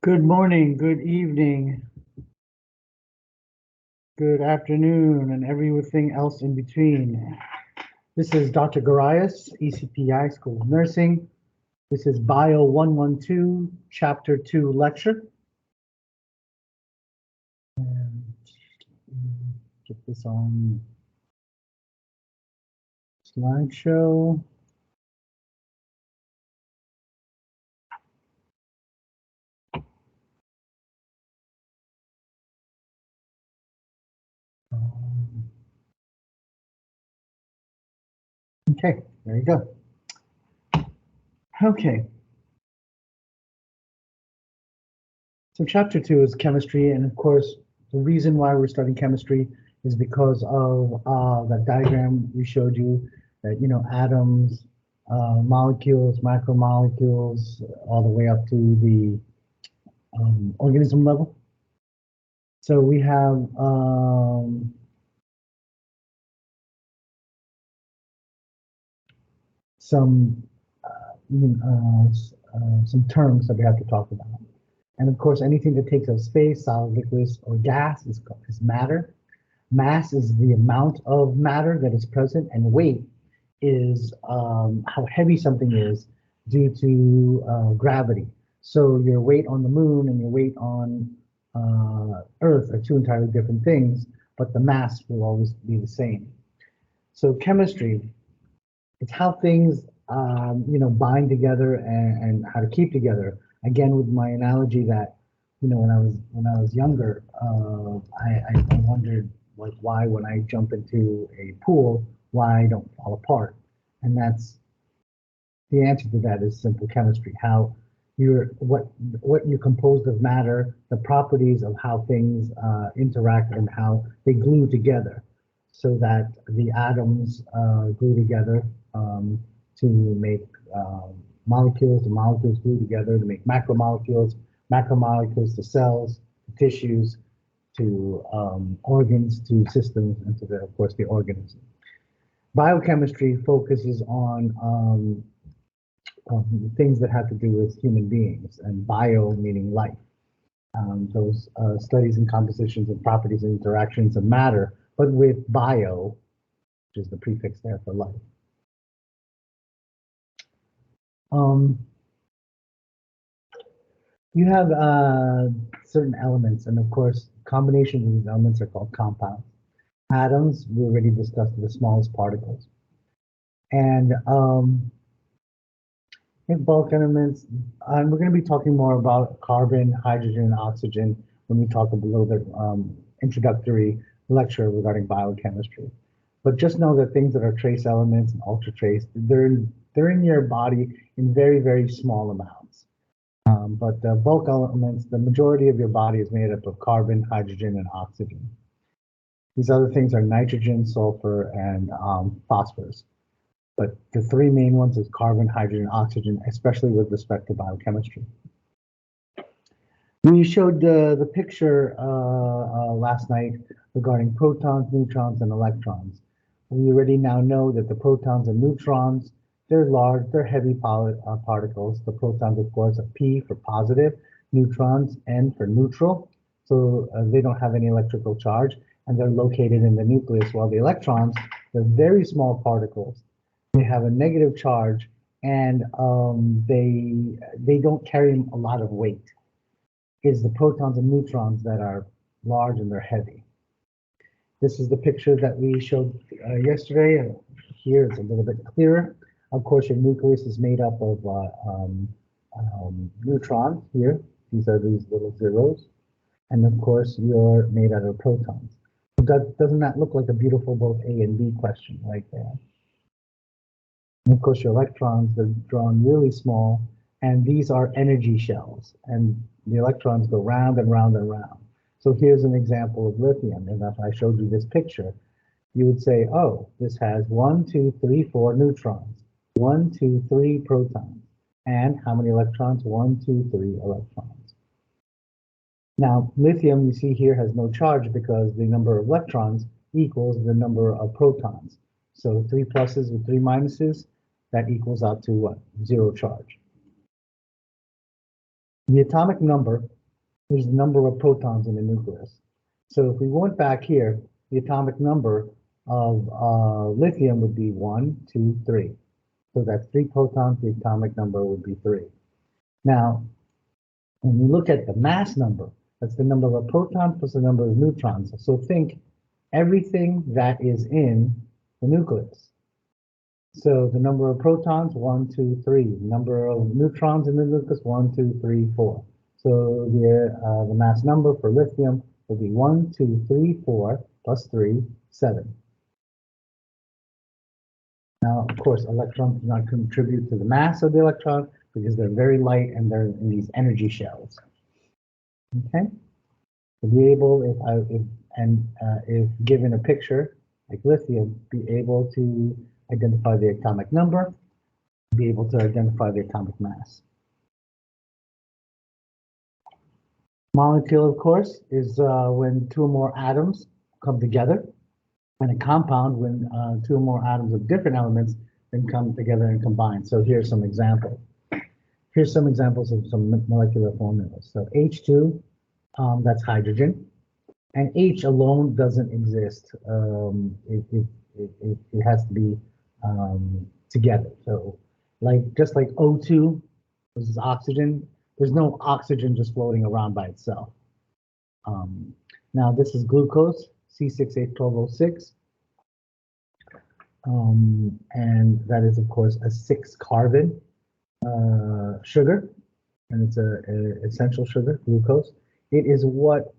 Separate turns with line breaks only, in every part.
Good morning, good evening, good afternoon, and everything else in between. This is Dr. Garais, ECPI, School of Nursing. This is BIO112, Chapter 2 lecture. And get this on slideshow. Okay, there you go. Okay. So chapter 2 is chemistry, and of course, the reason why we're studying chemistry is because of that diagram we showed you, that, atoms, molecules, macromolecules, all the way up to the organism level. So we have some terms that we have to talk about. And of course, anything that takes up space, solid, liquid, or gas is matter. Mass is the amount of matter that is present, and weight is how heavy something is due to gravity. So your weight on the moon and your weight on Earth are two entirely different things, but the mass will always be the same. So chemistry, it's how things bind together and how to keep together. Again, with my analogy that when I was younger, I wondered, like, why when I jump into a pool, why I don't fall apart. And that's the answer to that is simple chemistry. How what you're composed of matter, the properties of how things interact and how they glue together, so that the atoms glue together to make molecules, the molecules glue together to make macromolecules, macromolecules to cells, to tissues, to organs, to systems, and to of course, the organism. Biochemistry focuses on things that have to do with human beings, and bio meaning life. Those studies and compositions and properties and interactions of matter, but with bio, which is the prefix there for life. You have certain elements, and of course, combinations of these elements are called compounds. Atoms, we already discussed, the smallest particles. And bulk elements, and we're going to be talking more about carbon, hydrogen, and oxygen when we talk a little bit introductory lecture regarding biochemistry. But just know that things that are trace elements and ultra trace, they're in your body in very, very small amounts. But the bulk elements, the majority of your body is made up of carbon, hydrogen, and oxygen. These other things are nitrogen, sulfur, and phosphorus. But the three main ones is carbon, hydrogen, oxygen, especially with respect to biochemistry. We showed the picture last night regarding protons, neutrons, and electrons. We already now know that the protons and neutrons, they're large, they're heavy particles. The protons, of course, are P for positive, neutrons, N for neutral. So they don't have any electrical charge, and they're located in the nucleus, while the electrons, they're very small particles. They have a negative charge, and they don't carry a lot of weight. It's the protons and neutrons that are large and they're heavy. This is the picture that we showed yesterday. Here it's a little bit clearer. Of course, your nucleus is made up of neutrons here. These are these little zeros. And of course, you're made out of protons. Doesn't that look like a beautiful both A and B question right there? And of course, your electrons, they're drawn really small, and these are energy shells, and the electrons go round and round and round. So here's an example of lithium, and if I showed you this picture, you would say, oh, this has 1, 2, 3, 4 neutrons, 1, 2, 3 protons, and how many electrons? 1, 2, 3 electrons. Now, lithium, you see here, has no charge because the number of electrons equals the number of protons. So 3 pluses with 3 minuses, that equals out to what? 0 charge. The atomic number is the number of protons in the nucleus. So if we went back here, the atomic number of lithium would be 1, 2, 3. So that's 3 protons, the atomic number would be 3. Now, when we look at the mass number, that's the number of protons plus the number of neutrons. So think everything that is in the nucleus. So the number of protons, 1, 2, 3. Number of neutrons in the nucleus, 1, 2, 3, 4. So the mass number for lithium will be 1, 2, 3, 4 plus 3, 7. Now, of course, electrons do not contribute to the mass of the electron because they're very light and they're in these energy shells. Okay, to be able, if given a picture like lithium, be able to identify the atomic number, be able to identify the atomic mass. Molecule, of course, is when 2 or more atoms come together, and a compound when 2 or more atoms of different elements then come together and combine. So here's some examples. Here's some examples of some molecular formulas. So H2, that's hydrogen, and H alone doesn't exist. It has to be together. So just like O2, this is oxygen. There's no oxygen just floating around by itself. Now this is glucose, C6H12O6. And that is, of course, a 6-carbon sugar, and it's an essential sugar, glucose. It is what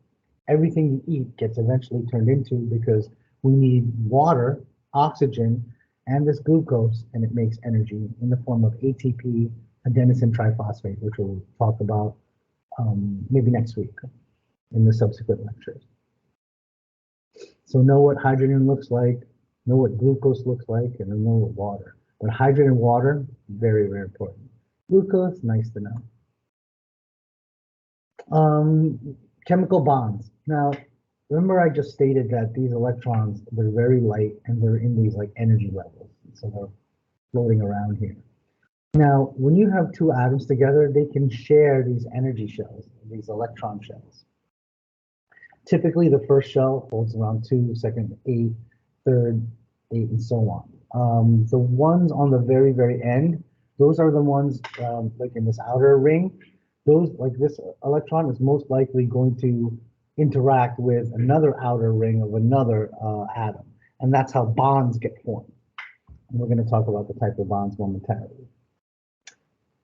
everything you eat gets eventually turned into because we need water, oxygen, and this glucose, and it makes energy in the form of ATP, adenosine triphosphate, which we'll talk about maybe next week in the subsequent lectures. So know what hydrogen looks like, know what glucose looks like, and know what water. But hydrogen and water, very, very important. Glucose, nice to know. Chemical bonds. Now, remember I just stated that these electrons, they're very light and they're in these like energy levels. So they're floating around here. Now, when you have 2 atoms together, they can share these energy shells, these electron shells. Typically, the first shell holds around 2, second 8, third 8, and so on. The ones on the very, very end, those are the ones like in this outer ring. Those, like this electron, is most likely going to interact with another outer ring of another atom, and that's how bonds get formed. And we're going to talk about the type of bonds momentarily.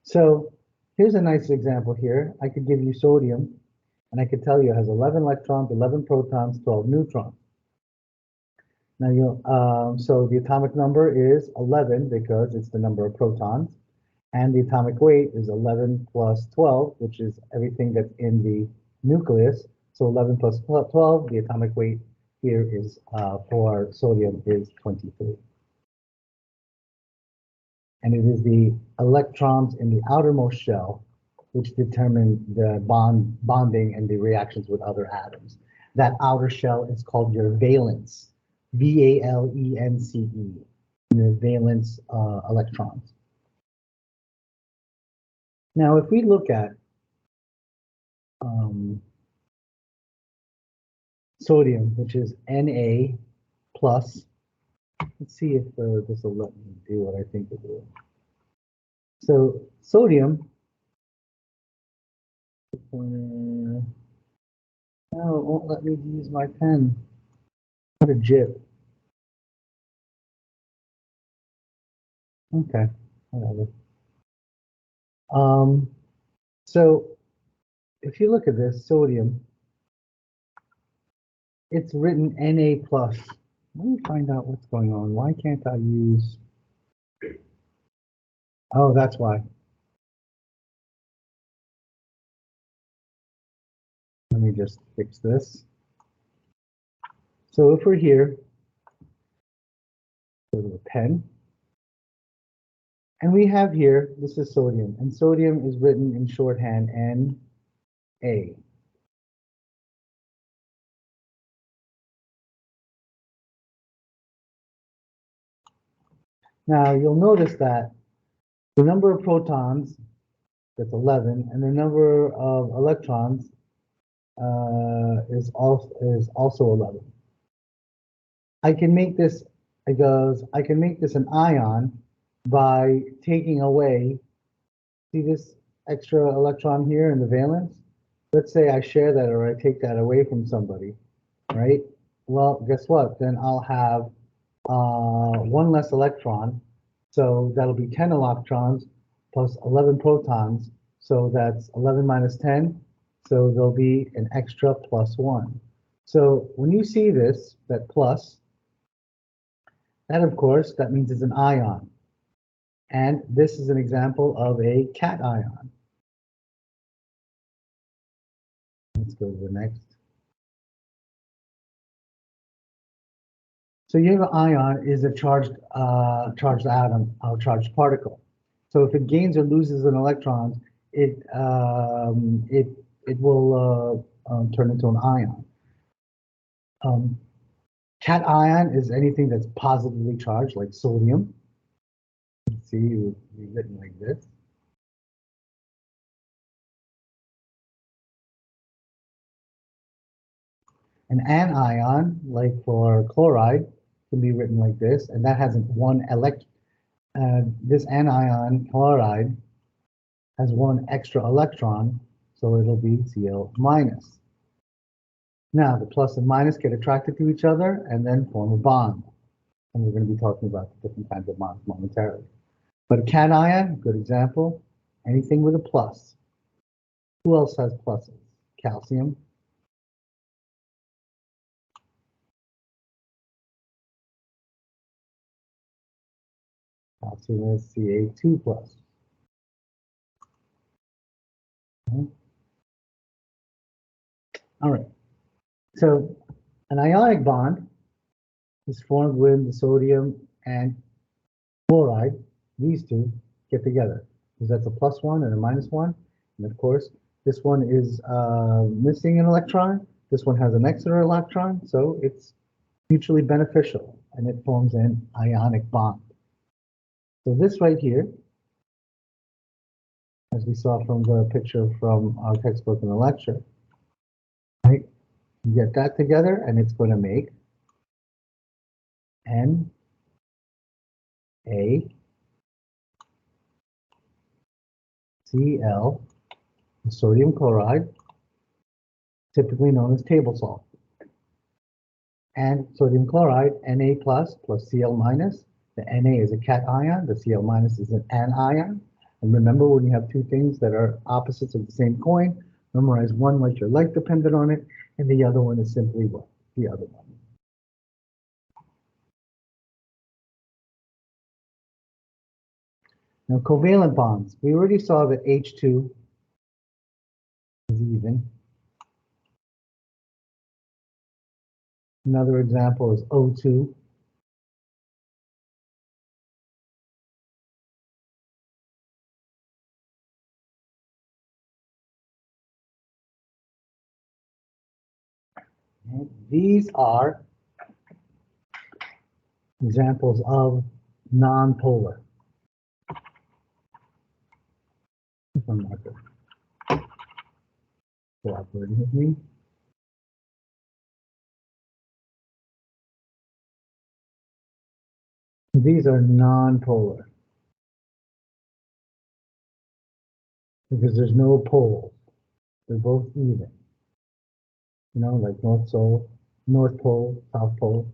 So here's a nice example here. I could give you sodium, and I could tell you it has 11 electrons, 11 protons, 12 neutrons. Now, so the atomic number is 11 because it's the number of protons, and the atomic weight is 11 plus 12, which is everything that's in the nucleus. So 11 plus 12, the atomic weight here is for sodium is 23. And it is the electrons in the outermost shell which determine the bonding and the reactions with other atoms. That outer shell is called your valence, V-A-L-E-N-C-E, your valence electrons. Now, if we look at sodium, which is Na plus, let's see if this will let me do what I think it will. So sodium, no, it won't let me use my pen. What a jip. Okay, whatever. So if you look at this, sodium, it's written Na plus. Let me find out what's going on. Why can't I use? Oh, that's why. Let me just fix this. So if we're here, go to the pen. And we have here, this is sodium, and sodium is written in shorthand Na. Now you'll notice that the number of protons, that's 11, and the number of electrons is also 11. I can make this, it goes, I can make this an ion by taking away, see this extra electron here in the valence? Let's say I share that or I take that away from somebody, right? Well, guess what? Then I'll have one less electron. So that'll be 10 electrons plus 11 protons. So that's 11 minus 10. So there'll be an extra plus 1. So when you see this, that plus, that of course, that means it's an ion. And this is an example of a cation. Let's go to the next. So you have an ion is a charged atom or charged particle. So if it gains or loses an electron, it will turn into an ion. Cation is anything that's positively charged, like sodium. Let's see, it would be written like this. An anion, like for chloride, can be written like this, and that has one this anion chloride has one extra electron, so it'll be Cl minus. Now the plus and minus get attracted to each other and then form a bond. And we're going to be talking about the different kinds of bonds momentarily. But a cation, good example, anything with a plus. Who else has pluses? Calcium. Calcium is Ca2 plus. Okay. All right. So an ionic bond is formed when the sodium and chloride, these two, get together. Because that's a plus one and a minus one. And of course, this one is missing an electron. This one has an extra electron, so it's mutually beneficial, and it forms an ionic bond. So this right here, as we saw from the picture from our textbook in the lecture, right? You get that together, and it's going to make NaCl, sodium chloride, typically known as table salt. And sodium chloride, Na plus Cl minus. The Na is a cation, the Cl minus is an anion. And remember, when you have two things that are opposites of the same coin, memorize one like your life depended on it, and the other one is simply what? The other one. Now, covalent bonds. We already saw that H2 is even. Another example is O2. And these are examples of non-polar. Cooperating with me. These are non-polar because there's no poles. They're both even. You know, like North Pole, South Pole.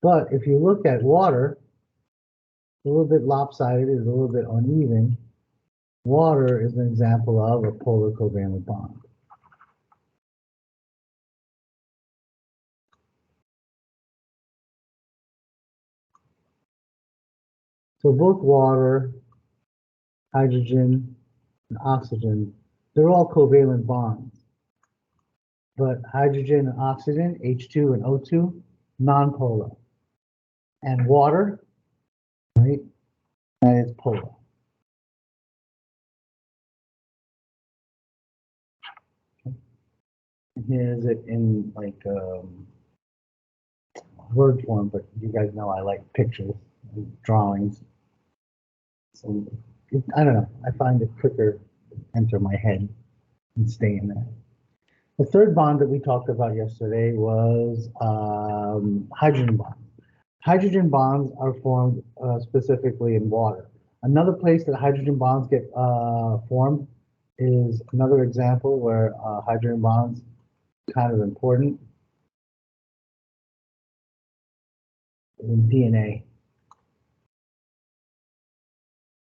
But if you look at water, it's a little bit lopsided, it's a little bit uneven. Water is an example of a polar covalent bond. So both water, hydrogen, and oxygen, they're all covalent bonds. But hydrogen and oxygen, H2 and O2, nonpolar. And water, right, that is polar. Okay. And here's it in like word form, but you guys know I like pictures and drawings. So I don't know, I find it quicker enter my head and stay in there. The third bond that we talked about yesterday was hydrogen bonds. Hydrogen bonds are formed specifically in water. Another place that hydrogen bonds get formed is another example where hydrogen bonds kind of important in DNA.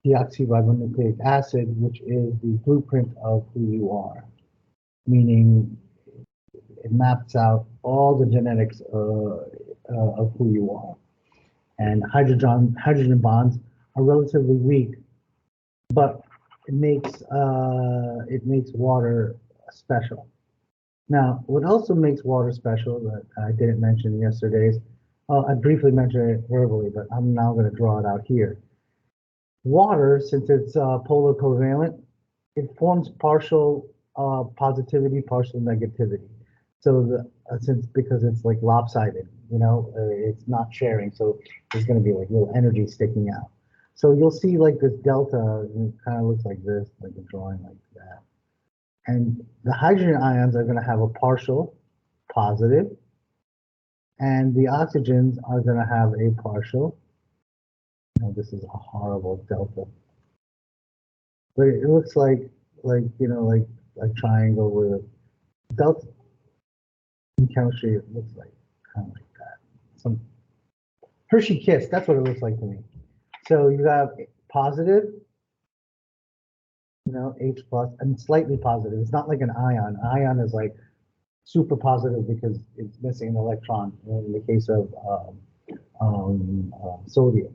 Deoxyribonucleic acid, which is the blueprint of who you are, meaning it maps out all the genetics of who you are. And hydrogen bonds are relatively weak, but it makes water special. Now, what also makes water special that I didn't mention yesterday's, I briefly mentioned it verbally, but I'm now going to draw it out here. Water, since it's polar covalent, it forms partial positivity, partial negativity. So because it's like lopsided, you know, it's not sharing. So there's going to be like little energy sticking out. So you'll see like this delta, and it kind of looks like this, like a drawing like that. And the hydrogen ions are going to have a partial positive, and the oxygens are going to have a partial. This is a horrible delta, but it looks like you know, like a triangle with a delta. In chemistry, it looks like kind of like that. Some Hershey kiss. That's what it looks like to me. So you have positive, you know, H plus, and slightly positive. It's not like an ion. An ion is like super positive because it's missing an electron. In the case of sodium.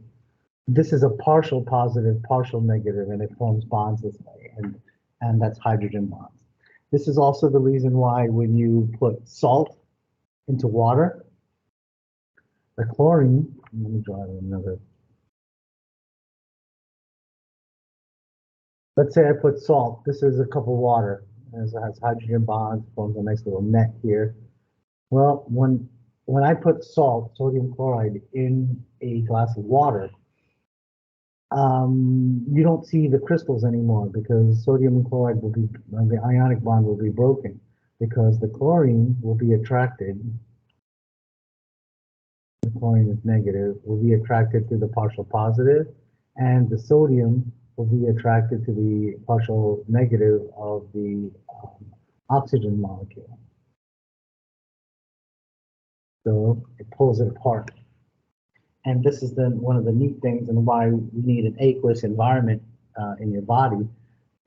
This is a partial positive, partial negative, and it forms bonds this way, and that's hydrogen bonds. This is also the reason why when you put salt into water, the chlorine, let me draw another. Let's say I put salt. This is a cup of water. It has hydrogen bonds, forms a nice little net here. Well, when I put salt, sodium chloride, in a glass of water, you don't see the crystals anymore because sodium chloride will be, the ionic bond will be broken because the chlorine will be attracted, the chlorine is negative, will be attracted to the partial positive, and the sodium will be attracted to the partial negative of the oxygen molecule. So it pulls it apart. And this is one of the neat things and why we need an aqueous environment in your body.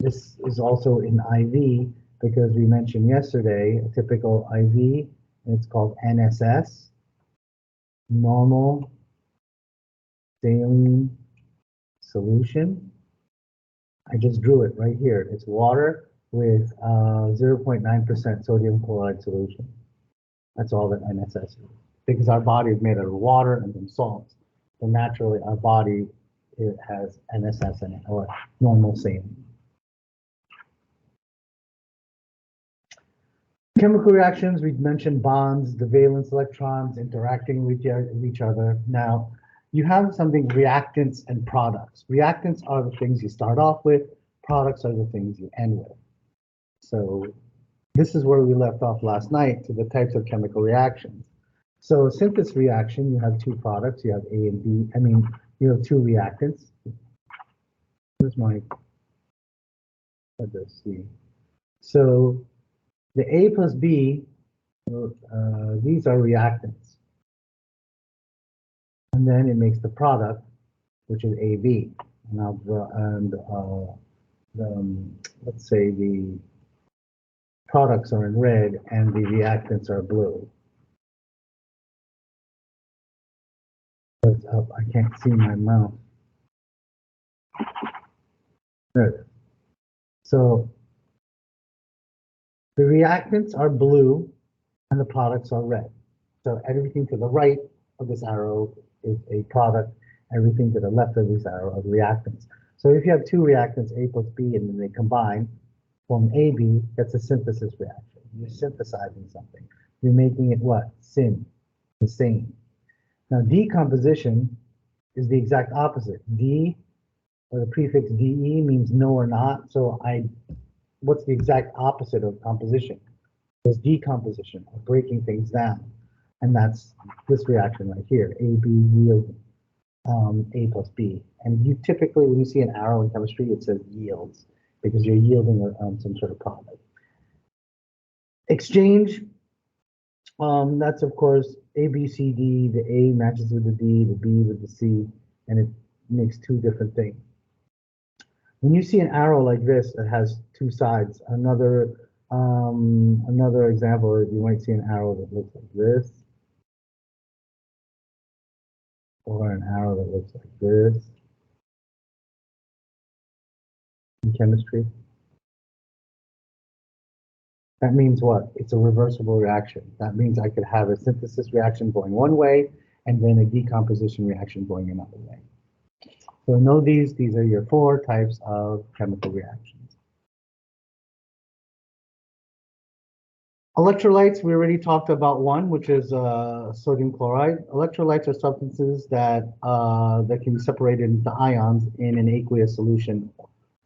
This is also in IV because we mentioned yesterday a typical IV, and it's called NSS, normal saline solution. I just drew it right here. It's water with 0.9% sodium chloride solution. That's all that NSS is. Because our body is made out of water and some salts. So naturally, our body, it has NSS in it, or normal saline. Chemical reactions, we've mentioned bonds, the valence electrons interacting with each other. Now, you have something, reactants and products. Reactants are the things you start off with. Products are the things you end with. So this is where we left off last night to the types of chemical reactions. So a synthesis reaction, you have two products, you have A and B. I mean, you have two reactants. Here's my, let's see. So the A plus B, these are reactants. And then it makes the product, which is AB. Let's say the products are in red and the reactants are blue. It's up. I can't see my mouth. There it is. So the reactants are blue and the products are red. So everything to the right of this arrow is a product. Everything to the left of this arrow is reactants. So if you have two reactants, A plus B, and then they combine, form AB, that's a synthesis reaction. You're synthesizing something. You're making it what? The same. Now, decomposition is the exact opposite. D or the prefix DE means no or not. So what's the exact opposite of composition? It's decomposition, or breaking things down. And that's this reaction right here, AB yield A plus B. And you typically, when you see an arrow in chemistry, it says yields, because you're yielding some sort of product. Exchange, that's of course A, B, C, D. The A matches with the D, the B with the C, and it makes two different things. When you see an arrow like this that has two sides, another example, you might see an arrow that looks like this, or an arrow that looks like this in chemistry. That means what? It's a reversible reaction. That means I could have a synthesis reaction going one way and then a decomposition reaction going another way. So know these are your 4 types of chemical reactions. Electrolytes, we already talked about one, which is sodium chloride. Electrolytes are substances that can be separated into ions in an aqueous solution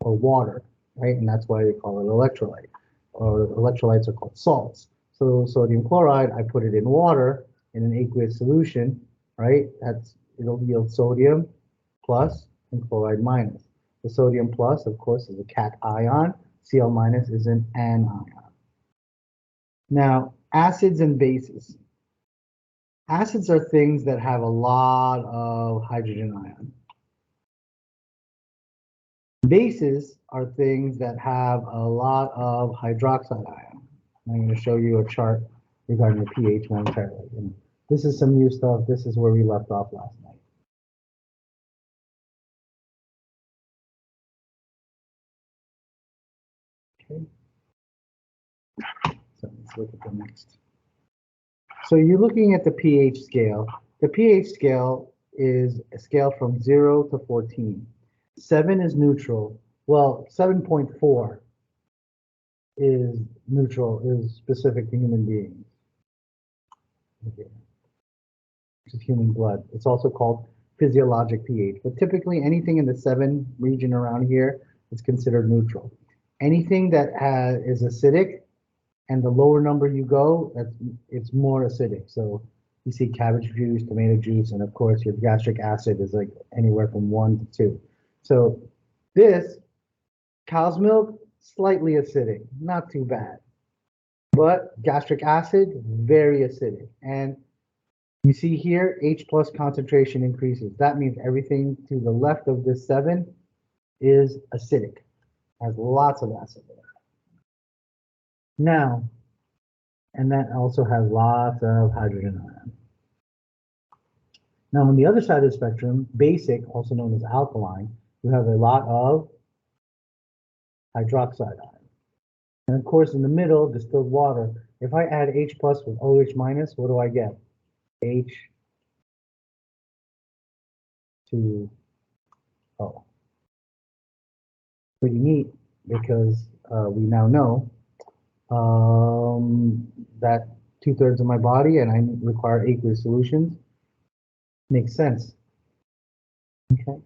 or water, right? And that's why they call it electrolyte. Or electrolytes are called salts. So sodium chloride, I put it in water in an aqueous solution, right? It'll yield sodium plus and chloride minus. The sodium plus, of course, is a cation. Cl minus is an anion. Now, acids and bases. Acids are things that have a lot of hydrogen ion. Bases are things that have a lot of hydroxide ion. I'm going to show you a chart regarding the pH momentarily. And this is some new stuff. This is where we left off last night. Okay. So let's look at the next. So you're looking at the pH scale. The pH scale is a scale from 0 to 14. 7 is neutral. Well, 7.4 is neutral, is specific to human beings. Okay. Which is human blood. It's also called physiologic pH. But typically anything in the 7 region around here is considered neutral. Anything that is acidic, and the lower number you go, it's more acidic. So you see cabbage juice, tomato juice, and of course your gastric acid is like anywhere from 1 to 2. So this, cow's milk, slightly acidic, not too bad. But gastric acid, very acidic. And you see here, H plus concentration increases. That means everything to the left of this 7 is acidic, has lots of acid there. Now, and that also has lots of hydrogen ion. Now, on the other side of the spectrum, basic, also known as alkaline, you have a lot of hydroxide ion. And of course, in the middle, distilled water. If I add H plus with OH minus, what do I get? H2O. Pretty neat, because we now know that 2/3 of my body and I require aqueous solutions. Makes sense. Okay.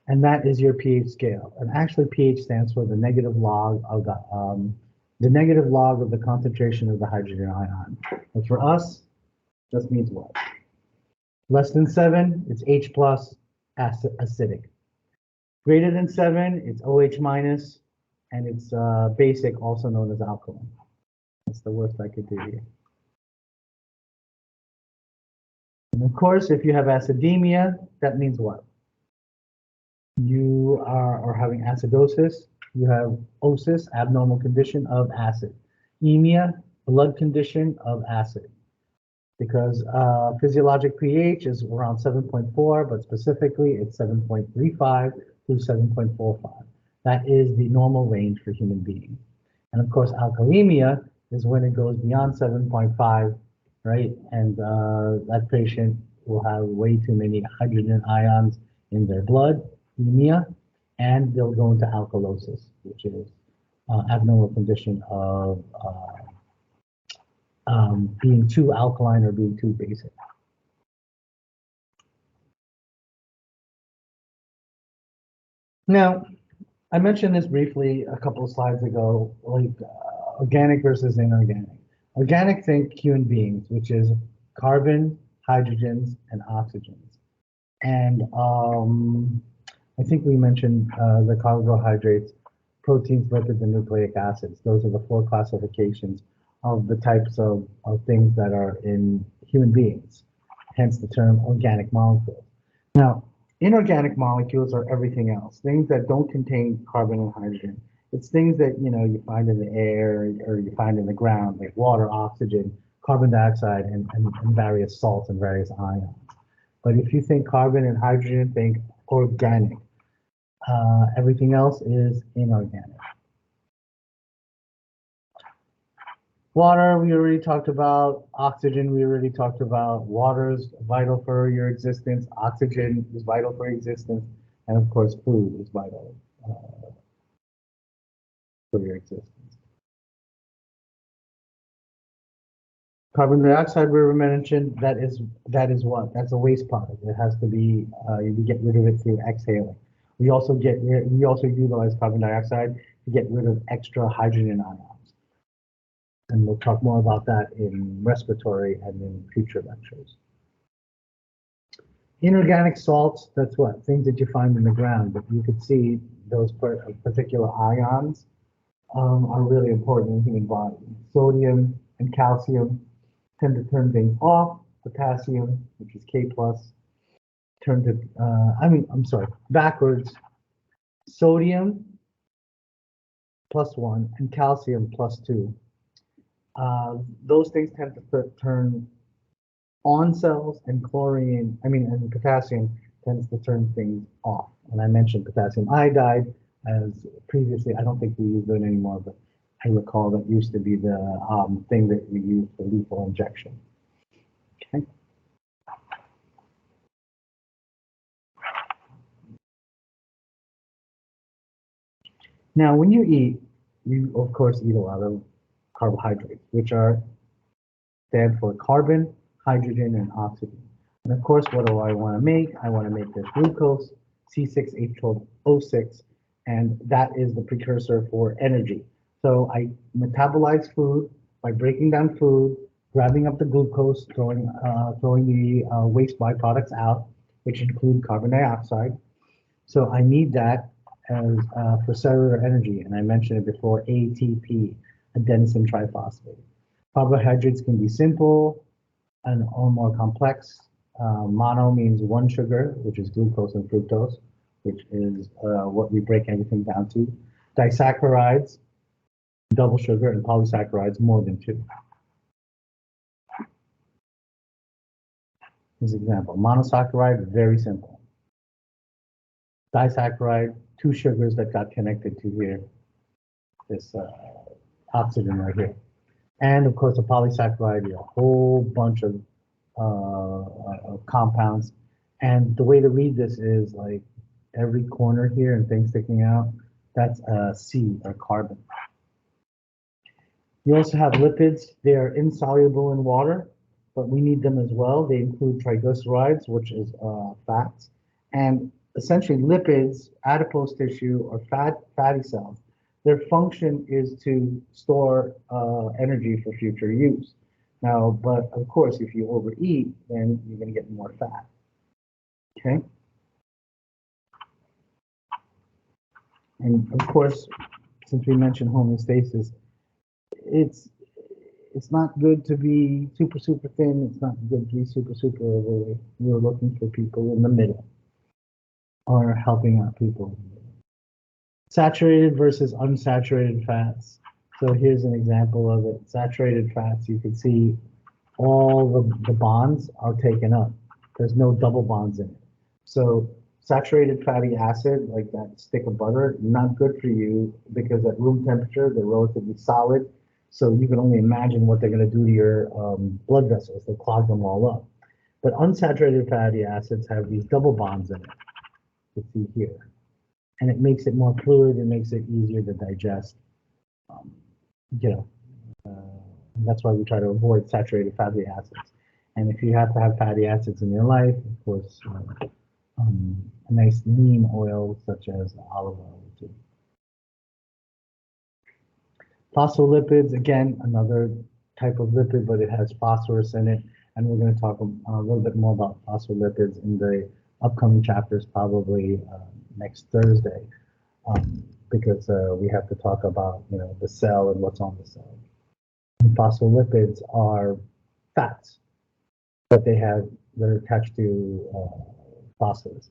And that is your pH scale. And actually pH stands for the negative log of the concentration of the hydrogen ion. But for us, just means what? Less than 7, it's H plus acidic. Greater than 7, it's OH minus, and it's basic, also known as alkaline. That's the worst I could do here. And of course, if you have acidemia, that means what? You are having acidosis. You have osis, abnormal condition of acid. Emia, blood condition of acid. Because physiologic pH is around 7.4, but specifically it's 7.35 to 7.45. That is the normal range for human beings. And of course, alkalemia is when it goes beyond 7.5, right? And that patient will have way too many hydrogen ions in their blood, emia, and they'll go into alkalosis, which is abnormal condition of being too alkaline or being too basic. Now, I mentioned this briefly a couple of slides ago, like organic versus inorganic. Organic, think human beings, which is carbon, hydrogens, and oxygens. And I think we mentioned the carbohydrates, proteins, lipids, and nucleic acids. Those are the four classifications of the types of things that are in human beings, hence the term organic molecules. Now, inorganic molecules are everything else, things that don't contain carbon and hydrogen. It's things that you find in the air or you find in the ground, like water, oxygen, carbon dioxide, and various salts and various ions. But if you think carbon and hydrogen, think organic. Everything else is inorganic. Water, we already talked about. Oxygen, we already talked about. Water is vital for your existence. Oxygen is vital for existence. And of course, food is vital for your existence. Carbon dioxide, we mentioned, that is what? That's a waste product. It has to be, you get rid of it through exhaling. We also utilize carbon dioxide to get rid of extra hydrogen ions. And we'll talk more about that in respiratory and in future lectures. Inorganic salts, that's what? Things that you find in the ground. But you could see those particular ions are really important in the human body. Sodium and calcium tend to turn things off. Potassium, which is K+, turn to, backwards. Sodium +1 and calcium +2. Those things tend to turn on cells, and and potassium tends to turn things off. And I mentioned potassium iodide as previously. I don't think we use it anymore, but I recall that used to be the thing that we used for lethal injection. Okay. Now, when you eat, you of course eat a lot of carbohydrates, which stand for carbon, hydrogen, and oxygen. And of course, what do I want to make? I want to make this glucose, C6H12O6, and that is the precursor for energy. So I metabolize food by breaking down food, grabbing up the glucose, throwing the waste byproducts out, which include carbon dioxide. So I need that as for cellular energy, and I mentioned it before, ATP, adenosine triphosphate. Carbohydrates can be simple or more complex. Mono means one sugar, which is glucose and fructose, which is what we break everything down to. Disaccharides, double sugar, and polysaccharides, more than two. As an example, monosaccharide, very simple. Disaccharide, two sugars that got connected to here, this oxygen right here. And of course, a polysaccharide, a whole bunch of compounds. And the way to read this is like every corner here and things sticking out, that's C, or carbon. You also have lipids. They are insoluble in water, but we need them as well. They include triglycerides, which is fats, and essentially lipids, adipose tissue, or fatty cells. Their function is to store energy for future use. Now, but of course, if you overeat, then you're going to get more fat. Okay. And of course, since we mentioned homeostasis, it's not good to be super thin. It's not good to be super overweight. We're looking for people in the middle, or helping out people. Saturated versus unsaturated fats. So here's an example of it. Saturated fats, you can see all the bonds are taken up. There's no double bonds in it. So saturated fatty acid, like that stick of butter, not good for you, because at room temperature, they're relatively solid. So you can only imagine what they're going to do to your blood vessels. They'll clog them all up. But unsaturated fatty acids have these double bonds in it. You see here. And it makes it more fluid. It makes it easier to digest. That's why we try to avoid saturated fatty acids. And if you have to have fatty acids in your life, of course, a nice lean oil such as olive oil too. Phospholipids, again, another type of lipid, but it has phosphorus in it. And we're going to talk a little bit more about phospholipids in the upcoming chapters, probably next Thursday, because we have to talk about, the cell and what's on the cell. And phospholipids are fats, but they're attached to phosphorus.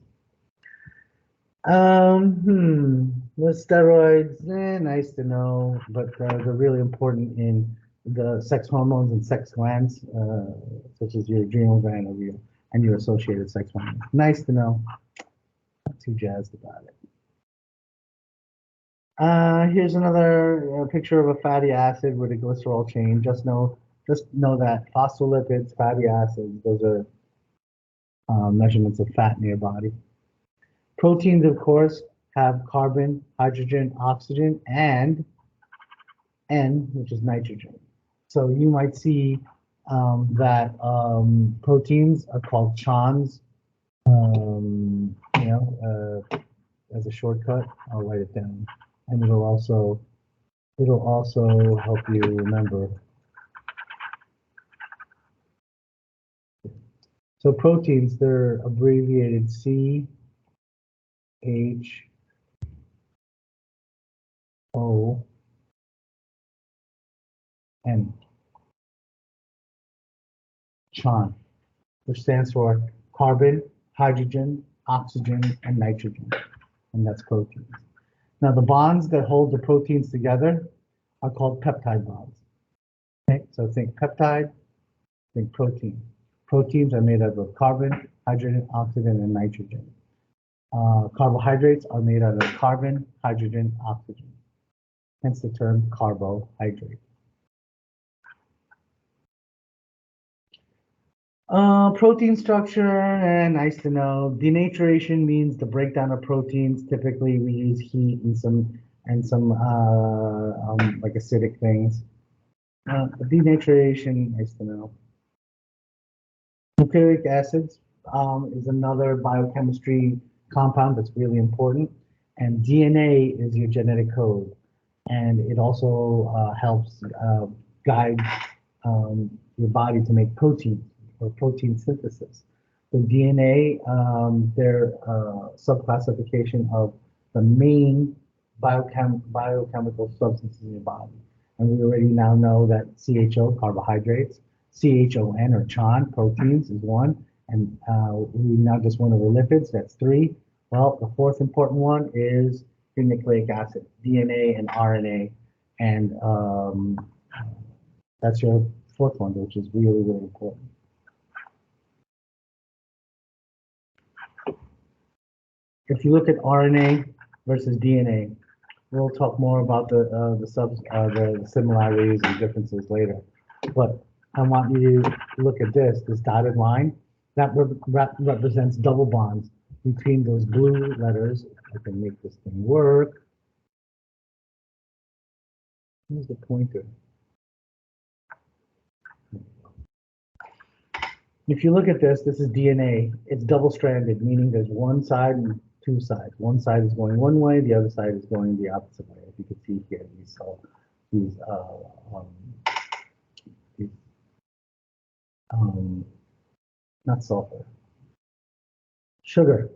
The steroids, nice to know, but they're really important in the sex hormones and sex glands, such as your adrenal gland and your associated sex hormones. Nice to know. Not too jazzed about it. Here's another picture of a fatty acid with a glycerol chain. Just know that phospholipids, fatty acids, those are measurements of fat in your body. Proteins, of course, have carbon, hydrogen, oxygen, and N, which is nitrogen. So you might see that proteins are called chons, as a shortcut. I'll write it down, and it'll also help you remember. So proteins, they're abbreviated C, H, O, N. Chon, which stands for carbon, hydrogen, oxygen, and nitrogen. And that's proteins. Now the bonds that hold the proteins together are called peptide bonds. Okay, so think peptide, think protein. Proteins are made out of carbon, hydrogen, oxygen, and nitrogen. Carbohydrates are made out of carbon, hydrogen, oxygen. Hence the term carbohydrate. Protein structure, nice to know. Denaturation means the breakdown of proteins. Typically, we use heat and some like acidic things. Denaturation, nice to know. Nucleic acids is another biochemistry compound that's really important, and DNA is your genetic code, and it also helps guide your body to make proteins or protein synthesis. The DNA, their subclassification of the main biochemical substances in your body, and we already now know that CHO, carbohydrates, CHON or CHON, proteins is one, and we now just went over lipids, that's three. Well, the fourth important one is your nucleic acid, DNA and RNA, and that's your fourth one, which is really, really important. If you look at RNA versus DNA, we'll talk more about the similarities and differences later. But I want you to look at this dotted line. That represents double bonds between those blue letters. I can make this thing work. Here's the pointer. If you look at this is DNA. It's double-stranded, meaning there's one side and two sides. One side is going one way, the other side is going the opposite way. As you can see here, not sulfur, sugar.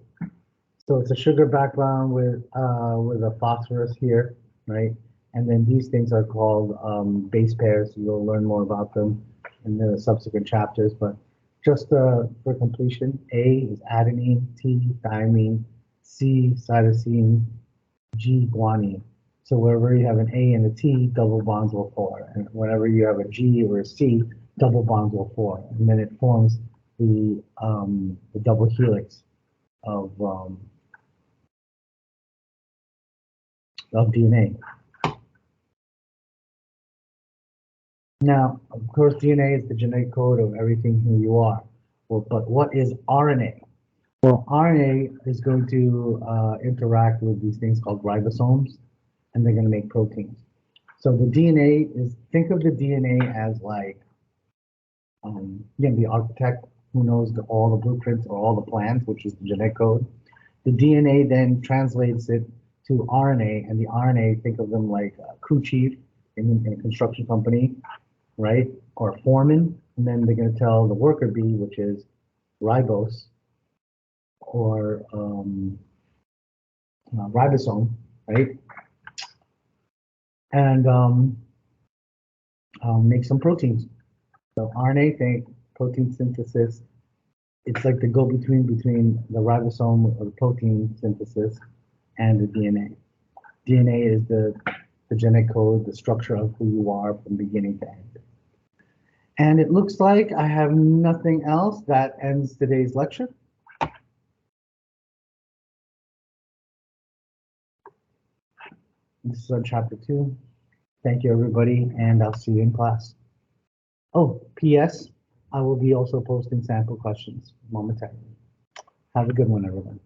So it's a sugar background with a phosphorus here, right? And then these things are called base pairs. You'll learn more about them in the subsequent chapters, but just for completion, A is adenine, T thymine, C cytosine, G guanine. So wherever you have an A and a T, double bonds will form, and whenever you have a G or a C, double bonds will form, and then it forms the double helix of DNA. Now, of course, DNA is the genetic code of everything who you are. Well, but what is RNA? Well, RNA is going to interact with these things called ribosomes, and they're going to make proteins. So the DNA is, think of the DNA as like, the architect who knows all the blueprints or all the plans, which is the genetic code. The DNA then translates it to RNA, and the RNA, think of them like a crew chief in a construction company, right? Or a foreman, and then they're going to tell the worker bee, which is ribose or ribosome, right? And make some proteins. So RNA thing, protein synthesis. It's like the go-between between the ribosome or the protein synthesis and the DNA. DNA is the genetic code, the structure of who you are from beginning to end. And it looks like I have nothing else. That ends today's lecture. This is on chapter 2. Thank you, everybody, and I'll see you in class. Oh, P.S. I will be also posting sample questions momentarily. Have a good one, everyone.